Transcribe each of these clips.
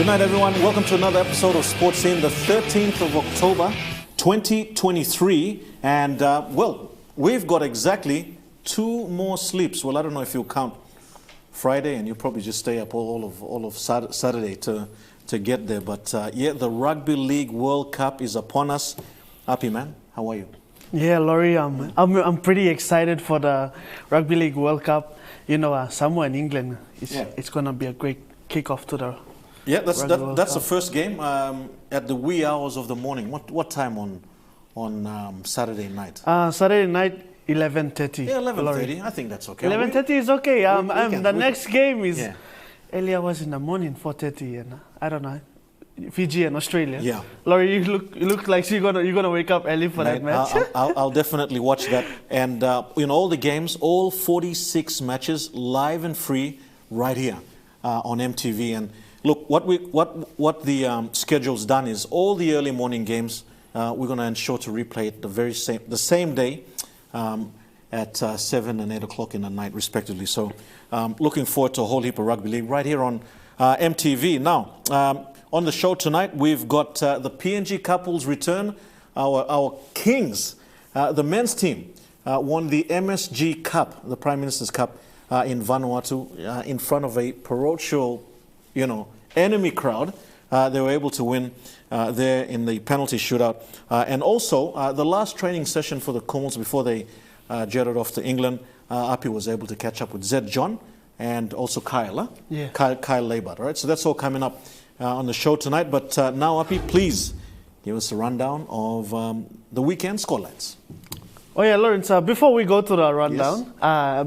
night, everyone. Welcome to another episode of Sports Scene, the 13th of October, 2023. And, well, we've got exactly 2 more sleeps. Well, I don't know if you'll count Friday, and you'll probably just stay up all of Saturday to get there. But, yeah, the Rugby League World Cup is upon us. Happy, man. How are you? Yeah, Laurie, I'm pretty excited for the Rugby League World Cup. You know, somewhere in England, it's going to be a great kickoff to the that's the first game at the wee hours of the morning. What time on Saturday night? Saturday night, 11:30. Yeah, 11:30. I think that's okay. 11:30 is okay. The next game is early hours in the morning, 4:30, and I don't know. Fiji and Australia. Yeah, Laurie, you look like you're gonna wake up early for that match. I'll definitely watch that. And all the games, all 46 matches, live and free, right here on MTV. And look, what the schedule's done is all the early morning games we're going to ensure to replay it the same day at 7 and 8 o'clock in the night, respectively. So, looking forward to a whole heap of rugby league right here on MTV. Now. On the show tonight, we've got the PNG Kapul's return. Our Kings, the men's team, won the MSG Cup, the Prime Minister's Cup, in Vanuatu, in front of a parochial, enemy crowd. They were able to win there in the penalty shootout. And also, the last training session for the Kumuls before they jetted off to England, Api was able to catch up with Zev John and also Kyle. Kyle Laybutt. All right, so that's all coming up on the show tonight. But now, Api, please give us a rundown of the weekend scorelines. Oh yeah, Lawrence, before we go to the rundown,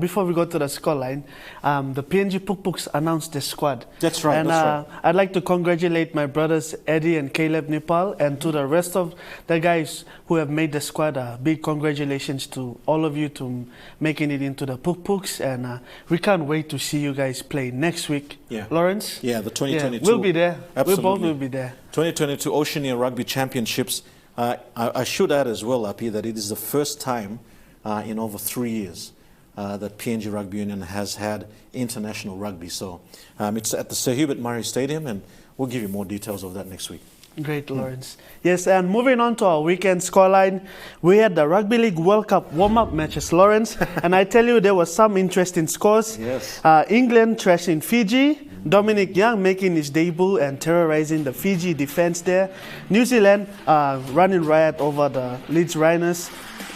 before we go to the scoreline, the PNG Puk-Puks announced the squad. That's right, and I'd like to congratulate my brothers Eddie and Caleb Nepal, and to the rest of the guys who have made the squad. Big congratulations to all of you to making it into the Puk-Puks, and we can't wait to see you guys play next week. Yeah. Lawrence? Yeah, the 2022. We'll be there. Absolutely. We both will be there. 2022 Oceania Rugby Championships. I should add as well, Api, that it is the first time in over 3 years that PNG Rugby Union has had international rugby. So it's at the Sir Hubert Murray Stadium, and we'll give you more details of that next week. Great, Lawrence. Yes, and moving on to our weekend scoreline, we had the Rugby League World Cup warm-up matches, Lawrence, and I tell you there were some interesting scores. Yes. England thrashing Fiji, Dominic Young making his debut and terrorizing the Fiji defense there. New Zealand running riot over the Leeds Rhinos,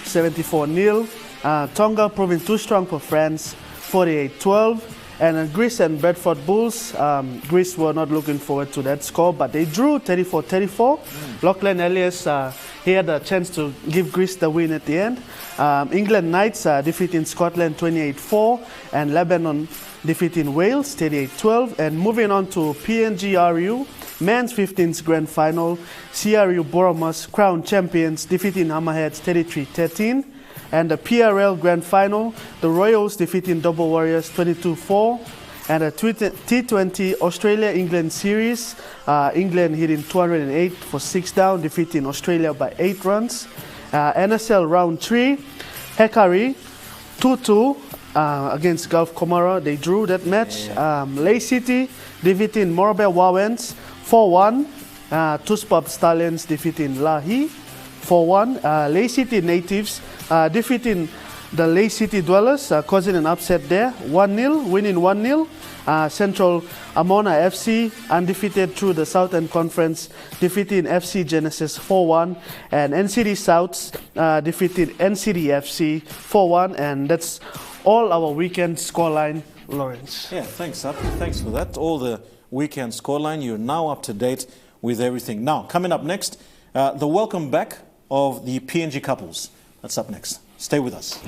74-0. Tonga proving too strong for France, 48-12. And Greece and Bedford Bulls, Greece were not looking forward to that score, but they drew 34-34. Lachlan Elias, he had a chance to give Greece the win at the end. England Knights defeating Scotland 28-4, and Lebanon defeating Wales 38-12. And moving on to PNG RU, men's 15th grand final, CRU Bournemouth crown champions defeating Hammerheads 33-13. And the PRL Grand Final, the Royals defeating Double Warriors 22-4. And the T20 Australia-England Series, England hitting 208 for 6 down, defeating Australia by 8 runs. NSL Round 3, Hekari 2-2 against Gulf Comoro. They drew that match. Lay City defeating Morabel Wawens 4-1. Tuspab Stallions defeating Lahi 4-1. Lay City Natives defeating the Lay City Dwellers, causing an upset there, 1-0, winning 1-0. Central Amona FC, undefeated through the Southern Conference, defeating FC Genesis 4-1. And NCD Souths defeated NCD FC 4-1. And that's all our weekend scoreline, Lawrence. Yeah, thanks, Api. Thanks for that. All the weekend scoreline. You're now up to date with everything. Now, coming up next, the welcome back of the PNG Couples. That's up next. Stay with us.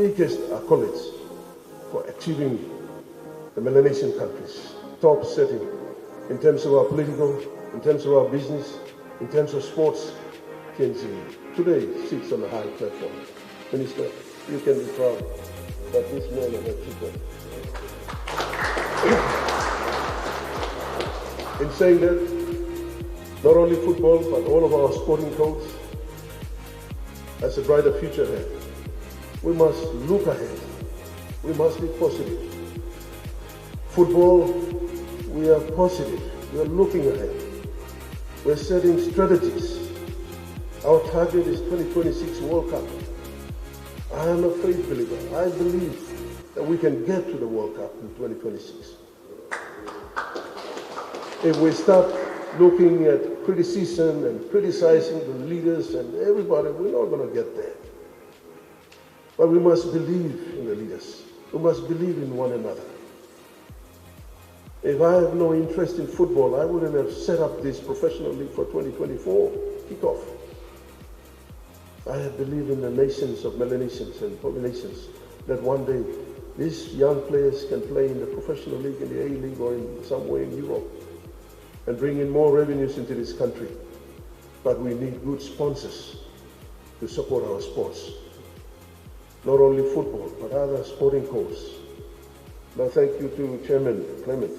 biggest accolades for achieving the Melanesian countries, top setting in terms of our political, in terms of our business, in terms of sports. PNG today sits on a high platform. Minister, you can be proud that this man has achieved that. In saying that, not only football, but all of our sporting codes has a brighter future ahead. We must look ahead. We must be positive. Football, we are positive. We are looking ahead. We're setting strategies. Our target is 2026 World Cup. I am a faith believer. I believe that we can get to the World Cup in 2026. If we start looking at criticism and criticizing the leaders and everybody, we're not going to get there. But we must believe in the leaders. We must believe in one another. If I have no interest in football, I wouldn't have set up this professional league for 2024 kickoff. I believe in the nations of Melanesians and Polynesians that one day these young players can play in the professional league, in the A-League or in somewhere in Europe and bring in more revenues into this country. But we need good sponsors to support our sports. Not only football, but other sporting codes. Now thank you to Chairman Clement.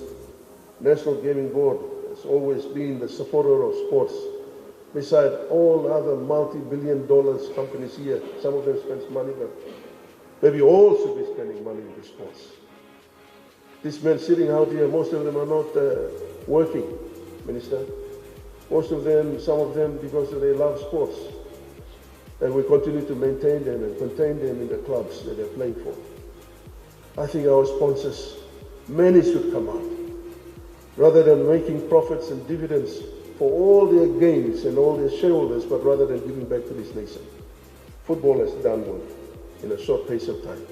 National Gaming Board has always been the supporter of sports. Beside all other multi-billion dollars companies here, some of them spend money, but maybe all should be spending money into sports. These men sitting out here, most of them are not working, Minister. Most of them, some of them, because they love sports. And we continue to maintain them and contain them in the clubs that they're playing for. I think our sponsors, many should come out. Rather than making profits and dividends for all their gains and all their shareholders, but rather than giving back to this nation. Football has done well in a short pace of time.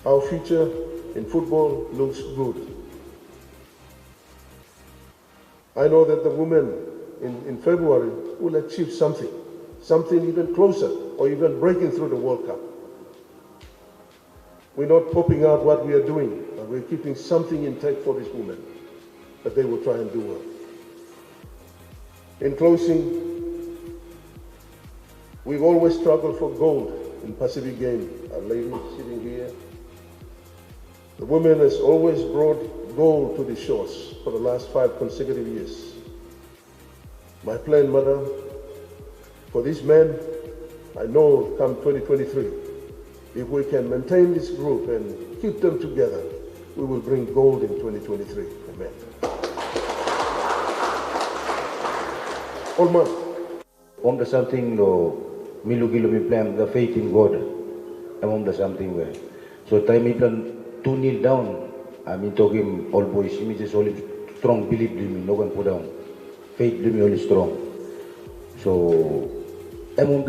Our future in football looks good. I know that the women in February will achieve something even closer or even breaking through the World Cup. We're not popping out what we are doing, but we're keeping something intact for these women that they will try and do well. In closing, we've always struggled for gold in Pacific Game. Our lady sitting here. The women has always brought gold to the shores for the last 5 consecutive years. My plan, Madam, for these men, I know come 2023, if we can maintain this group and keep them together, we will bring gold in 2023. Amen. Olman. Om the something lo milugilo mi plan the faith in God. Om the something where. So time mi plan 2-0 down. I mean talking all boys. Me just only strong belief in me. No one put down. Faith in me only strong. So I'm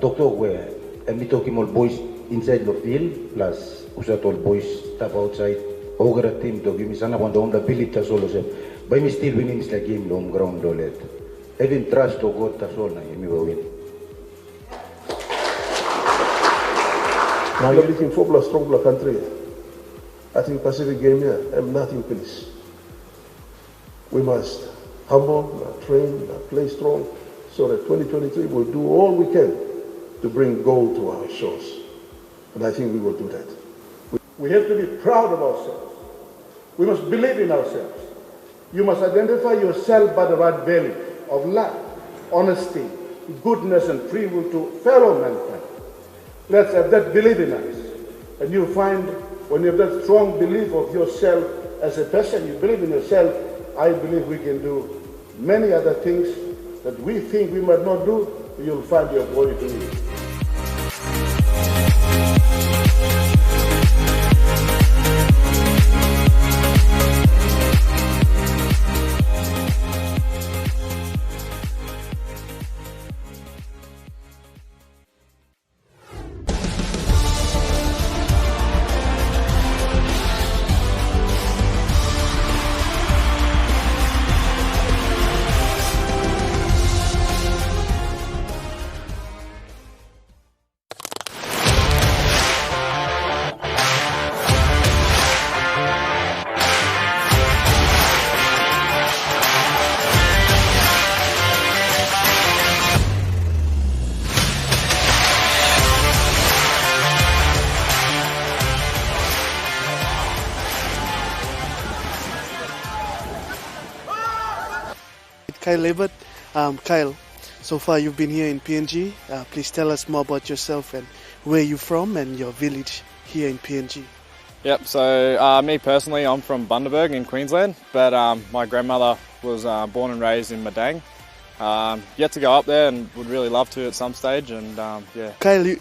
talk where I'm talking all boys inside the field plus usat all boys step outside. Ogre team to give me sana when the belief tas all se. By me still winning the game long ground dolet. Even trust to God tas all na me win. Now you're looking for a strong country. I think Pacific Game here, I'm nothing finished. We must humble, train, play strong, so that 2023 will do all we can to bring gold to our shores. And I think we will do that. We have to be proud of ourselves. We must believe in ourselves. You must identify yourself by the right value of love, honesty, goodness, and free will to fellow mankind. Let's have that belief in us. And you'll find when you have that strong belief of yourself as a person, you believe in yourself, I believe we can do many other things that we think we might not do, you'll find your body doing it. Kyle Laybutt. Kyle, so far you've been here in PNG. Please tell us more about yourself and where you're from and your village here in PNG. Yep, so me personally, I'm from Bundaberg in Queensland, but my grandmother was born and raised in Madang. Yet to go up there and would really love to at some stage, and yeah. Kyle,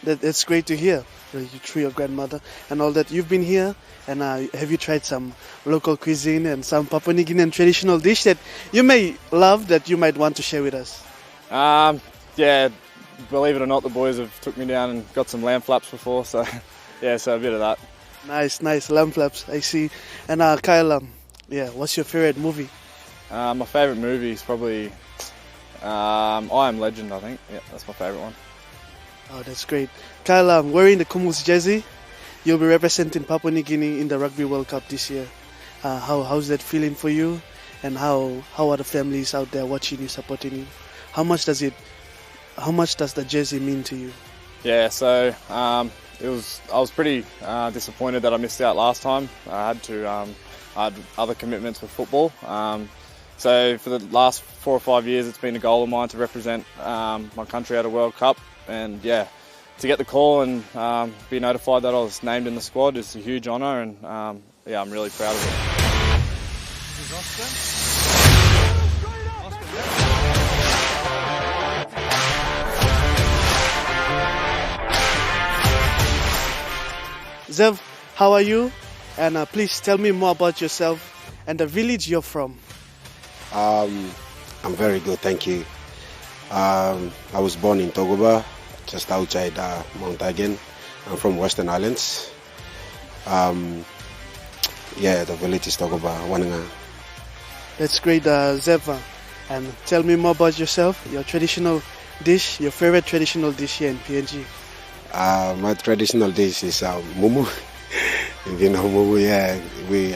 that's great to hear through your grandmother and all that. You've been here, and have you tried some local cuisine and some Papua New Guinean traditional dish that you may love that you might want to share with us? Yeah, believe it or not, the boys have took me down and got some lamb flaps before, so yeah, so a bit of that. Nice, lamb flaps, I see. And Kyle, yeah, what's your favorite movie? My favourite movie is probably I Am Legend, I think. Yeah, that's my favourite one. Oh, that's great. Kyle, wearing the Kumul's jersey, you'll be representing Papua New Guinea in the Rugby World Cup this year. How's that feeling for you? And how are the families out there watching you, supporting you? How much does the jersey mean to you? Yeah, so I was pretty disappointed that I missed out last time. I had other commitments with football. So for the last 4 or 5 years, it's been a goal of mine to represent my country at a World Cup, and yeah, to get the call and be notified that I was named in the squad is a huge honour, and yeah, I'm really proud of it. Zev, how are you? And please tell me more about yourself and the village you're from. I'm very good, thank you. I was born in Togoba, just outside Mount Again. I'm from Western Islands. Yeah, the village is Togoba, Wananga. That's great, Zev. And tell me more about yourself, your traditional dish, your favorite traditional dish here in PNG. My traditional dish is mumu. If you know mumu, yeah, we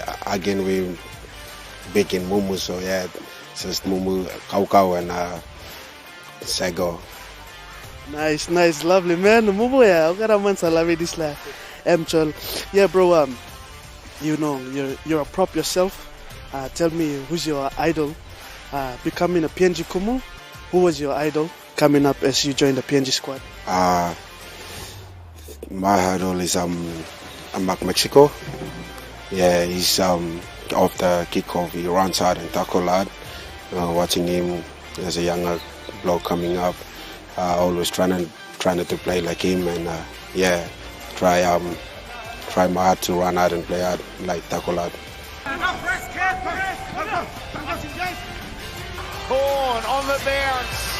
bake in mumu, so yeah, it's just mumu, kau and sago. Nice, lovely, man. Mumu ya, ukara man salawi this la. Chol. Yeah, bro. You know, you're a prop yourself. Tell me, who's your idol? Becoming a PNG Kumul, who was your idol coming up as you joined the PNG squad? My idol is Mac Mexico. Yeah, he's off the kickoff, he runs hard and tackle hard. Watching him as a younger bloke coming up, always trying to play like him, and yeah, try my hard to run hard and play hard, like tackle hard. Horn on the bounce.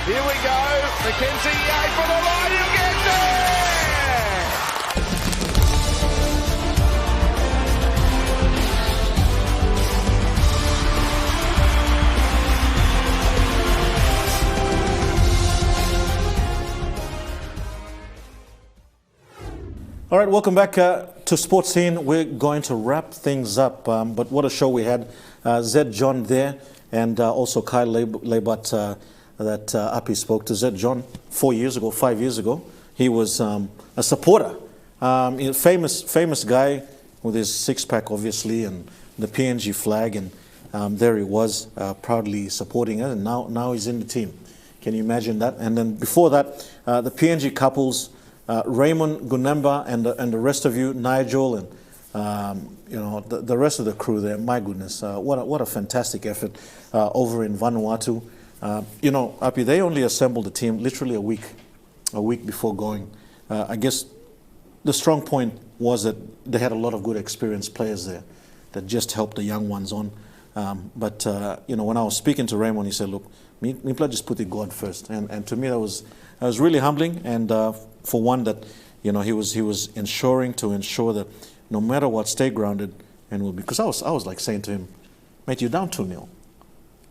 Here we go. McKenzie for the line. He'll get there. All right, welcome back to Sports Scene. We're going to wrap things up, but what a show we had. Zev John there, and also Kyle Laybutt that Api spoke to. Zev John 5 years ago. He was a supporter, famous guy with his six-pack, obviously, and the PNG flag, and there he was, proudly supporting it, and now he's in the team. Can you imagine that? And then before that, the PNG couples, Raymond Gunemba and the rest of you, Nigel, and you know the rest of the crew there. My goodness, what a fantastic effort over in Vanuatu. You know, Api, they only assembled the team literally a week before going. I guess the strong point was that they had a lot of good experienced players there that just helped the young ones on. But you know, when I was speaking to Raymond, he said, "Look, Mipla just put the God first," and to me that was really humbling. And for one, that you know he was ensuring that no matter what, stay grounded and will be. Because I was like saying to him, "Mate, you're down 2-0.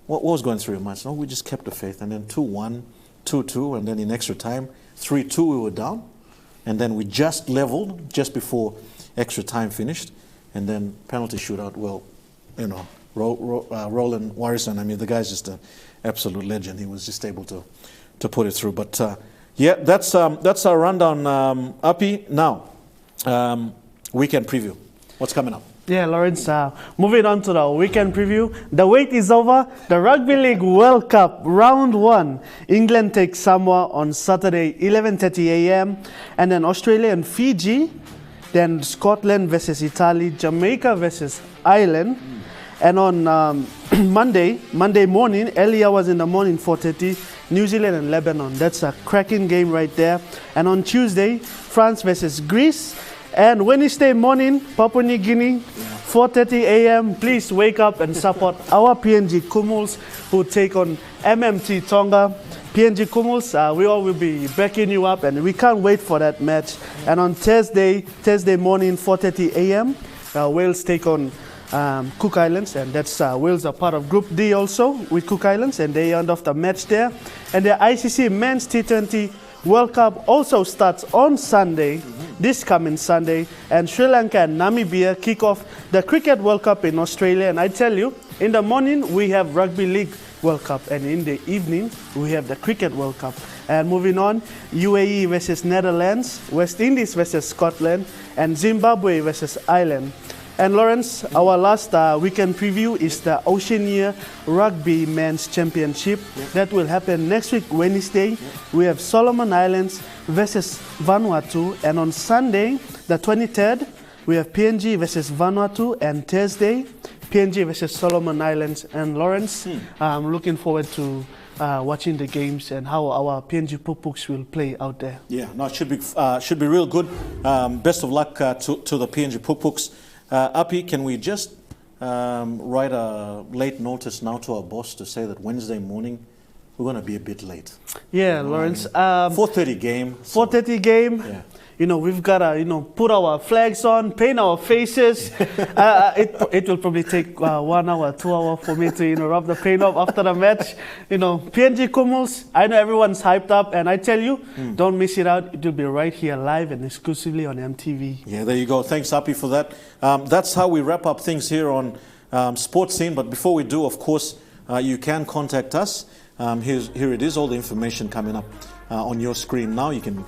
What was going through your mind?" No, we just kept the faith, and then 2-1, 2-2, and then in extra time 3-2 we were down, and then we just leveled just before extra time finished, and then penalty shootout. Well, you know, Roland Warrison, I mean, the guy's just an absolute legend. He was just able to put it through. But yeah, that's our rundown, Api. Now, weekend preview. What's coming up? Yeah, Lawrence, moving on to the weekend preview. The wait is over. The Rugby League World Cup Round 1. England takes Samoa on Saturday, 11:30 a.m. And then Australia and Fiji. Then Scotland versus Italy. Jamaica versus Ireland. And on Monday morning, early hours in the morning, 4:30, New Zealand and Lebanon. That's a cracking game right there. And on Tuesday, France versus Greece. And Wednesday morning, Papua New Guinea, 4:30 a.m. Please wake up and support our PNG Kumuls who take on MMT Tonga. PNG Kumuls, we all will be backing you up, and we can't wait for that match. And on Thursday morning, 4:30 a.m., Wales take on Cook Islands, and that's Wales are part of Group D also with Cook Islands, and they end off the match there. And the ICC Men's T20 World Cup also starts on Sunday, this coming Sunday, and Sri Lanka and Namibia kick off the Cricket World Cup in Australia. And I tell you, in the morning we have Rugby League World Cup, and in the evening we have the Cricket World Cup. And moving on, UAE versus Netherlands, West Indies versus Scotland, and Zimbabwe versus Ireland. And Lawrence, our last weekend preview is the Oceania Rugby Men's Championship. That will happen next week, Wednesday. We have Solomon Islands versus Vanuatu. And on Sunday, the 23rd, we have PNG versus Vanuatu. And Thursday, PNG versus Solomon Islands. And Lawrence, I'm looking forward to watching the games and how our PNG Pupuks will play out there. Yeah, no, it should be real good. Best of luck to the PNG Pupuks. Api, can we just write a late notice now to our boss to say that Wednesday morning we're going to be a bit late? Yeah, Lawrence. 4:30 game. 4:30 game. Yeah. You know, we've got to, put our flags on, paint our faces. It will probably take 1 hour, 2 hours for me to, rub the paint off after the match. PNG Kumuls, I know everyone's hyped up, and I tell you, don't miss it out. It will be right here live and exclusively on MTV. Yeah, there you go. Thanks, Api, for that. That's how we wrap up things here on Sports Scene. But before we do, of course, you can contact us. Here it is, all the information coming up on your screen now. You can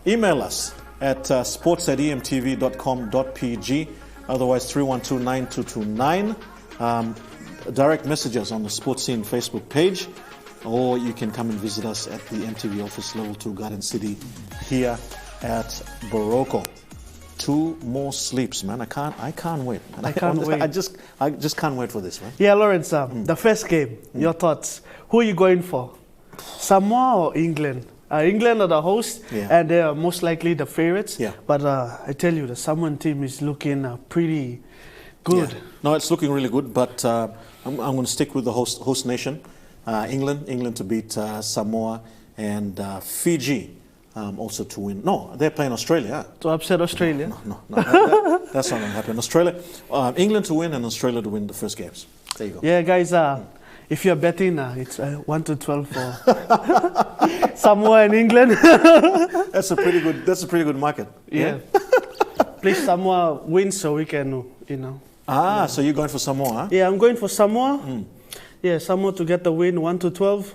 email us at sports@emtv.com.pg, otherwise 312-9229. Direct messages on the Sports Scene Facebook page, or you can come and visit us at the MTV office, level 2, Garden City, here at Boroko. 2 more sleeps, man. I can't wait. Man. I can't wait. I just can't wait for this, man. Yeah, Lawrence, the first game, your thoughts. Who are you going for? Samoa or England? England are the hosts, and they are most likely the favorites. Yeah. But I tell you, the Samoan team is looking pretty good. Yeah. No, it's looking really good, but I'm going to stick with the host nation, England to beat Samoa, and Fiji also to win. No, they're playing Australia. To upset Australia? No. That's not going to happen. England to win and Australia to win the first games. There you go. Yeah, guys. If you're betting, it's 1-12 for Samoa and England. That's a pretty good market. Yeah. Please, Samoa win so we can, So you're going for Samoa? Huh? Yeah, I'm going for Samoa. Yeah, Samoa to get the win, 1-12.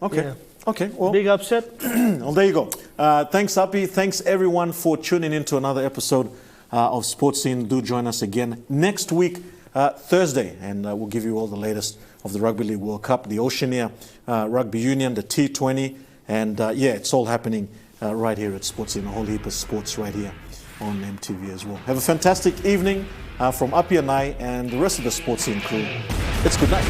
Okay. Yeah. Okay. Well, big upset. Well, there you go. Thanks, Api. Thanks, everyone, for tuning in to another episode of Sports Scene. Do join us again next week, Thursday, and we'll give you all the latest of the Rugby League World Cup, the Oceania Rugby Union, the T20, and it's all happening right here at Sports Scene. A whole heap of sports right here on MTV as well. Have a fantastic evening from Api and I and the rest of the Sports Scene crew. It's good night.